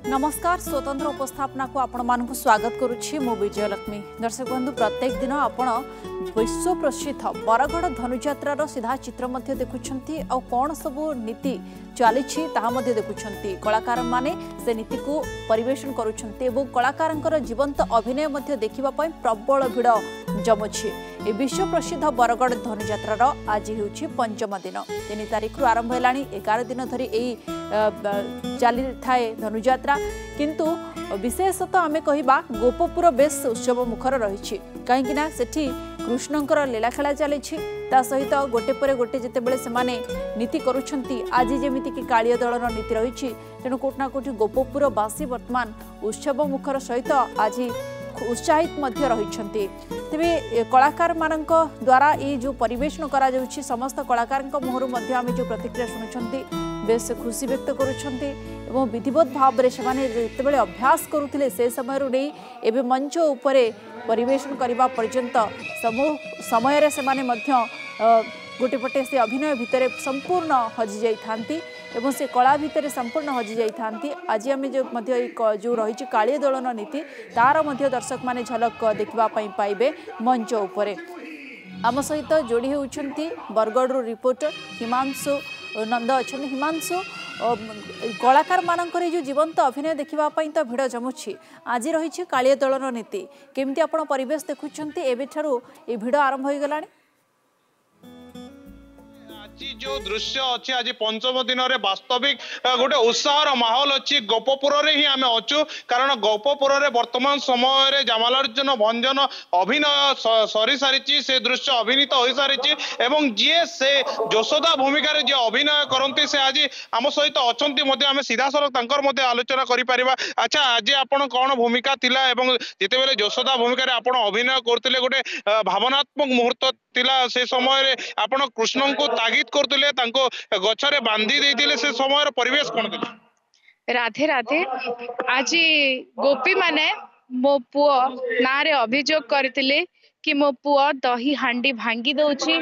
नमस्कार स्वतंत्र उपस्थापना को आपण मानक स्वागत करुच्ची मु विजयलक्ष्मी। दर्शक बंधु प्रत्येक दिन आपण विश्व प्रसिद्ध बरगढ़ धनुयात्रार सीधा चित्र मध्य देखुछंती आ कौन सबू नीति चली देखुछंती। कलाकार माने से नीति को परिवेशन करुछंती एवं कलाकारंकर जीवंत अभिनय मध्य देखिबा पई प्रबल भिड़ जमुछि। ए विश्व प्रसिद्ध बरगढ़ धनुयात्रार आज हेउछि पंचम दिन। 3 तारिख आरंभ हेलाणी 11 दिन धरी एई चली थाए धनुयात्रा। किंतु विशेषतः आमे कहिबा गोपपुर बेस उत्सव मुखर रही कहीं सेठी कृष्णंकर लीला खेला चली सहित गोटे पर गोटे जितेबले सेमाने नीति करुछंती। आज जेमिति कि कालिया दलर नीति रही तेणु कोटना कोठी गोपपुर बासी वर्तमान उत्सव मुखर सहित आज उत्साहित मध्य रही। तेरे कलाकार मानक द्वारा ये जो परिवेशन करा जाउछि समस्त कलाकार मुहर मध्य आमे जो प्रतिक्रिया शुणुछंती बेस खुशी व्यक्त करुछंती एवं विधिवत भाव में से अभ्यास करुथिले से समय नहीं एवं मंच उपरे परिवेशन करने पर्यंत समय रे सेमाने मध्य गोटे पटे से अभिनय भितर संपूर्ण हजि जाइथांती एवं से कला भितर संपूर्ण हजि जाइथांती। आज आम जो रही कालिया दलन नीति तार मध्य दर्शक माने झलक देखा पाइबे मंच उपरे। आम सहित जोड़ी होउछंती बरगढ़ रिपोर्टर हिमांशु नंद अच्छा। हिमांशु कलाकार मानकर जो जीवंत अभिनय देखापी तो भिड़ जमुछि आज रही कालिया दलन नीति केमती आपण परिवेश देखुंत एबेठारु ए भिड़ आरंभ हो गलानी। जो दृश्य अच्छी आज पंचम दिन में वास्तविक गोटे उत्साहर माहौल अच्छी गोपपुर ही आम अच्छु कारण गोपपुर वर्तमान समय जामालार्जुन भंजन अभिनय सरी सारी से दृश्य अभिनीत हो सारी जी से यशोदा भूमिका जी अभिनय करती से आज आम सहित अच्छा आम सीधा सड़क आलोचना कर। अच्छा आज आपण कौन भूमिका थिला एवं जितेबले यशोदा भूमिका आप अभिनय करते गोटे भावनात्मक मुहूर्त थिला से समय आपण कृष्ण को तागिद करते गछरे बांधी देते से समय परिवेश कौन था? राधे राधे। आज गोपी माने मो पुओ ना रे अभियोग करथिले कि मो पुओ दही हांडी भांगी दउछि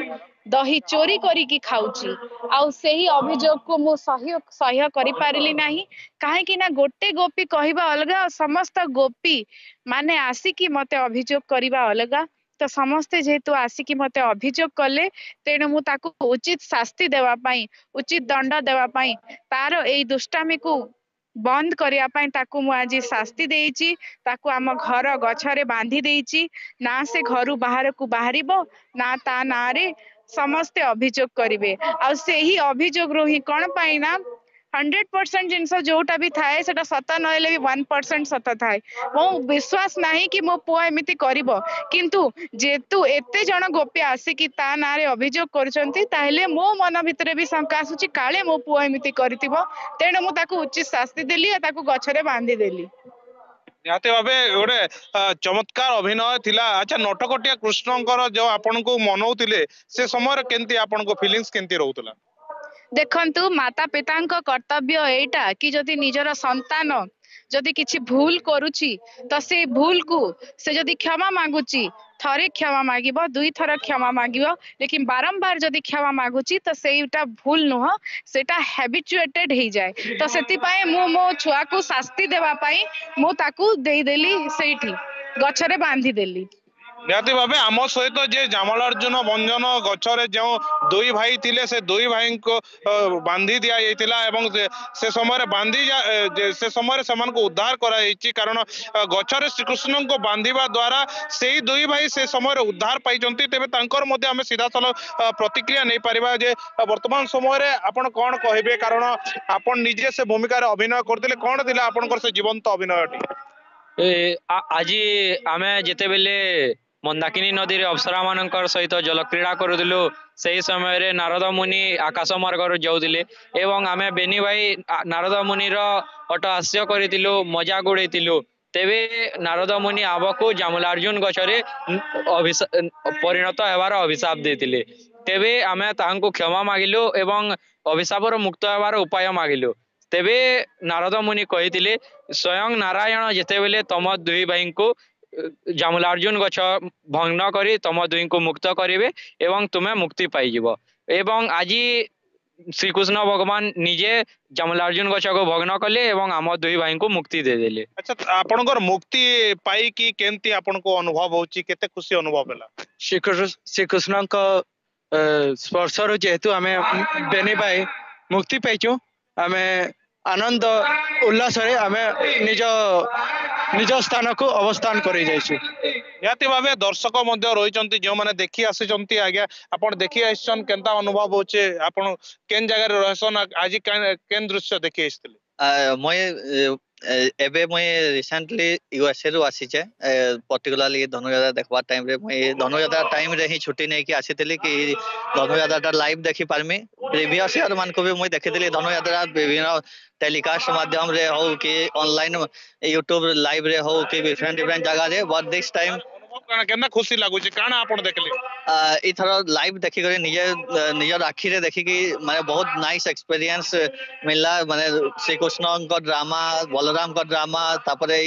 दही चोरी करिकी खाउछि आउ सेही अभियोग को मो सह्य करि पारिली नाही काहे कि ना गोटे गोपी कहबा अलगा समस्त गोपी माने आसिकी मते अभियोग करबा अलगा तो समस्ते जेहेतु आसिकी मते अभियोग कले तेणु मु ताकू उचित शास्ति देवा पाई उचित दंड देवा पाई तार एई दुष्टामी को बंद करिया पाई ताकू मु आज शास्ति देइची ताकू आम घर गछरे बांधी देइची ना से घरु बाहर को बाहरिबो ना ता ना रे समस्ते अभियोग करिवे आ सेही अभियोग रो ही कोन पाई ना 100% जिनस जोटा भी थाए सेटा सत नहले भी 1% सत थाए मो विश्वास नाही कि मो पुआ एमिति करिवो किंतु जेतु एते जण गोपी आसिकी ता नारे अभियोग करचंती ताहेले मो मन भितरे भी शंका आसुची काले मो पुआ एमिति करतिबो तेणु मु ताकू उचित शास्ति देली आ ताकू गछरे बांधी देली। निहाती भावे गोटे चमत्कार अभिनय थिला। अच्छा नटकटिया कृष्णंकर जो आपन को मनौतिले से समय केंती आपन को फीलिंग्स केंती रहउतला? देखंतु माता पिता कर्तव्य एटा कि जदि निजर संतान जदि किछि भूल करुछि तो से भूल को से जदि क्षमा मागुची थरे क्षमा मागिबो दुई थर क्षमा मागिबो लेकिन बारंबार जदि क्षमा मागुची तो सेटा भूल नुह सेटा हैबिचुएटेड हो जाए तो सेति पाए मु मो छुआ को शास्ति देवा पाई मु ताकू देई देली सेठी गछरे बांधी देली। निहाती भावे आम सहित जे जामालार्जुन भंजन गछरे जो दुई भाई थिले से दुई भाई को बांधी दिया जाइतिला एवं से समय बांधी से समय समान को उद्धार करा जाइछि कारण गछरे श्रीकृष्ण को बांधिबा द्वारा से दुई भाई से समय उद्धार पाइचंती। तेबे तांकर मध्ये आमे सीधा सल प्रतिक्रिया नै परिबा जे वर्तमान समय रे आपण कोन कहबे कारण आपण निजे से भूमिका रे अभिनय करथिले कोन दिला आपनकर से जीवंत अभिनयटी? आज आमे जेते बेले मंदाकिनी नदी रे अप्सरा मानकर सहित जल क्रीड़ा करुदिलु सही समय रे नारद मुनि आकाश मार्ग जाउदिले एवं आमे बेनी भाई नारद मुनि रो अटहास्य करितिलु मजा गुड़ेतिलु तेबे नारद मुनि आबको जामलार्जुन गछरे परिणत हेबार अभिशाप देतिले तेबे आमे तांको क्षमा मागिलु एवं अभिशापर मुक्त हेबार उपाय मागिलु तेबे नारद मुनि कहितिले स्वयं नारायण जेतेबेले तम दुई भाई को जामलार्जुन गछ भंग करी तम दुई को मुक्त करेंगे एवं तुम्हें मुक्ति पाइब एवं आज श्रीकृष्ण भगवान निजे जमलार्जुन गछ को भग्न कले एवं आम दुई भाई को मुक्ति दे देले। अच्छा आपनकर मुक्ति पाई कि केमती आपनको अनुभव होची केते खुशी अनुभव होला? श्रीकृष्ण स्पर्श जेहेतु आम बेनी भाई मुक्ति पाइचु आम आनंद उल्लास आम निज निज स्थान को अवस्थान कर निहाती भावे दर्शक मध्य रही जो मैंने देखी आसी आज्ञा आप देखी आसन केनता अनुभव होचे आपण केन जगह रहसन आज केन दृश्य देखी आइसले? मैं एबे मैं रिसेंटली यूएसए रु आसीचे पर्टिकुलरली धनुयात्रा देखबा टाइम रे मैं धनुयात्रा टाइम रे ही छुट्टी नै कि आसीतली कि धनुयात्रा लाइव देखि पारमी। प्रीवियस ईयर मान को भी मैं देखितली धनुयात्रा विभिन्न टेलीकास्ट माध्यम रे हो कि ऑनलाइन यूट्यूब लाइव रे हो कि डिफरेंट जगह रे बट दिस टाइम केना खुशी लागु छै काना आपण देखले इथर लाइव देखि करे निजर आखि रे देखि कि माने बहुत नाइस एक्सपीरियंस मिलला। माने श्री कृष्ण को ड्रामा बलराम को ड्रामा तापरे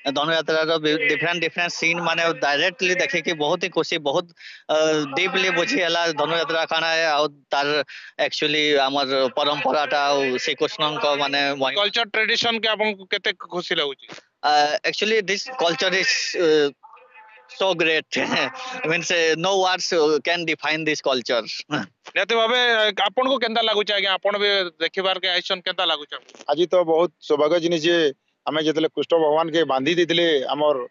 धनुयात्रा रो डिफरेंट सीन माने डायरेक्टली देखि कि बहुत ही खुशी बहुत डीपली बुझी हला धनुयात्रा काना है और तार एक्चुअली हमर परंपराटा श्री कृष्ण को माने कल्चर ट्रेडिशन के आपण केते खुशी लागु छै? Actually this culture is so great means no words can define this culture. निहाती भावे आपण को केनता लागु छै आज्ञा आपण भी देखिबार के आइसन केनता लागु छै? आज तो बहुत सौभाग्य जिनिस जे आमे जेतले कृष्ण भगवान के बांधी देथिले हमर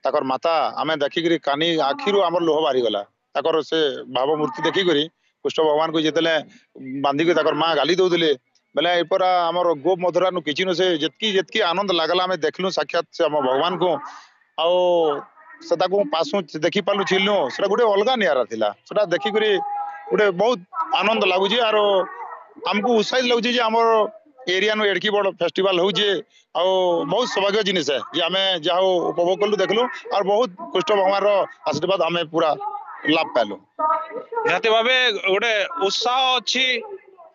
ताकर माता आमे देखि करी कानी आखिरु हमर लोह बारी गला ताकर से भाव मूर्ति देखि करी कृष्ण भगवान को जेतले बांधी के ताकर मां गाली दउदिले बेले एपरा हमर गोप मधुरा नु किछि न से जेतकी आनंद लागला आमे देखलु साक्षात से हम भगवान को आ सेटा को पासु देखि पालु छिलनु सेटा गुटे अलगा नियारा थिला सेटा देखि करी गुटे बहुत आनंद लागु जे आरो हमको उत्साहित लागु जे हमर एरिया नो एडकी बड़ फेस्टिवल हो जे आ बहुत सौभाग्य जिनिस है जे हमें जाओ उपभोग करलु देखलु और बहुत कृष्ण भगवान रो आशीर्वाद हमें पूरा लाभ पालु। निहाती भावे गोटे उत्साह अछि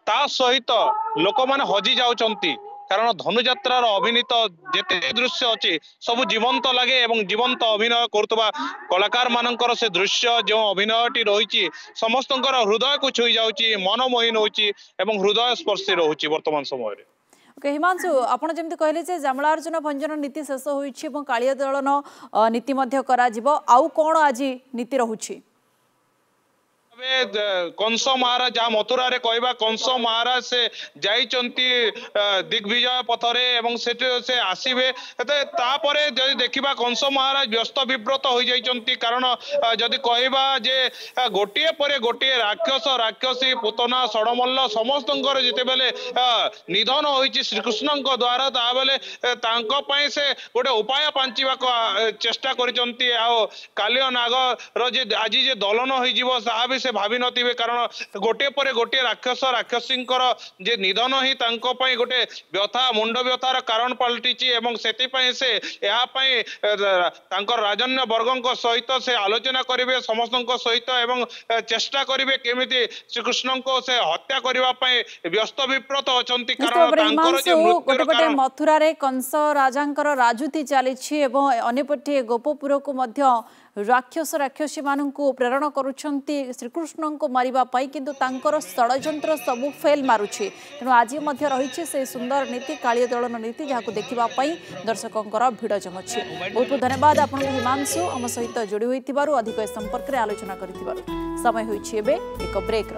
ता सहित लोक माने हजी जाउचंती कारण धनुयात्रार अभिनीत जेते दृश्य अच्छी सब जीवंत लगे एवं जीवंत अभिनय करुवा कलाकार मानकर से दृश्य जो अभिनयटी रही समस्त हृदय को छुई जाउची मनमोहिन होची एवं हृदय स्पर्शी रोची वर्तमान समय रे। ओके हिमांशु आपण जेमति कहले जे जमलार्जुन भंजन नीति शेष होईछि एवं कालिया दलन नीति मध्य करा जिवो आउ कोन आज नीति रहुछि? कंस महाराज जहाँ मथुरा रे कहबा कंस महाराज से जाइचंती दिग्विजय पथरे एवं से आसीबे तापरे जदि देखिबा कंस महाराज व्यस्त विव्रत हो जाइचंती कारण जदि कहबा जे गोटिए परे गोटिए राक्षस राक्षसी पुतना सड़मल्ल समस्तंकर जेते बेले निधन होईची श्रीकृष्णଙ୍କ द्वारा ता बेले तांको पई से गोटे उपाय पांचिबा को चेष्टा करिचंती आ कालिय नाग रो जे आज जे दलन होई जीवो सा भी से भावी नथिबे कारण गोटे परे गोटे राक्षस राक्षसींकर जे निधन ही तांको पई गोटे व्यथा मुंड व्यथार कारण पलटिची एवं सेति पई से या पई तांकर राजन्य वर्गଙ୍କ सहित से आलोचना करिवे समस्तଙ୍କ सहित एवं चेष्टा करिवे केमिति श्री कृष्ण को से हत्या करिवा पई व्यस्त विप्रत अछंती कारण तांकर जे मृत्यु गोटे मथुरा रे कंस राजांकर राजुति चलीछि एवं अनेपटे गोपपुर को मध्य राक्षस राक्षसी मानू प्रेरण करुछंती श्रीकृष्ण को मारिबा पाई किंतु तांकर षडयंत्र सबु फेल मारुछि तेणु आज मध्य रही से सुंदर नीति कालिया दलन नीति जहाँ देखा दर्शकों भिड़ जमुछि। बहुत बहुत धन्यवाद आपन हिमांशु आम सहित जोड़ी होइतिबारु अधिक संपर्क रे आलोचना करितिबारु। समय होइछि एबे एक ब्रेक।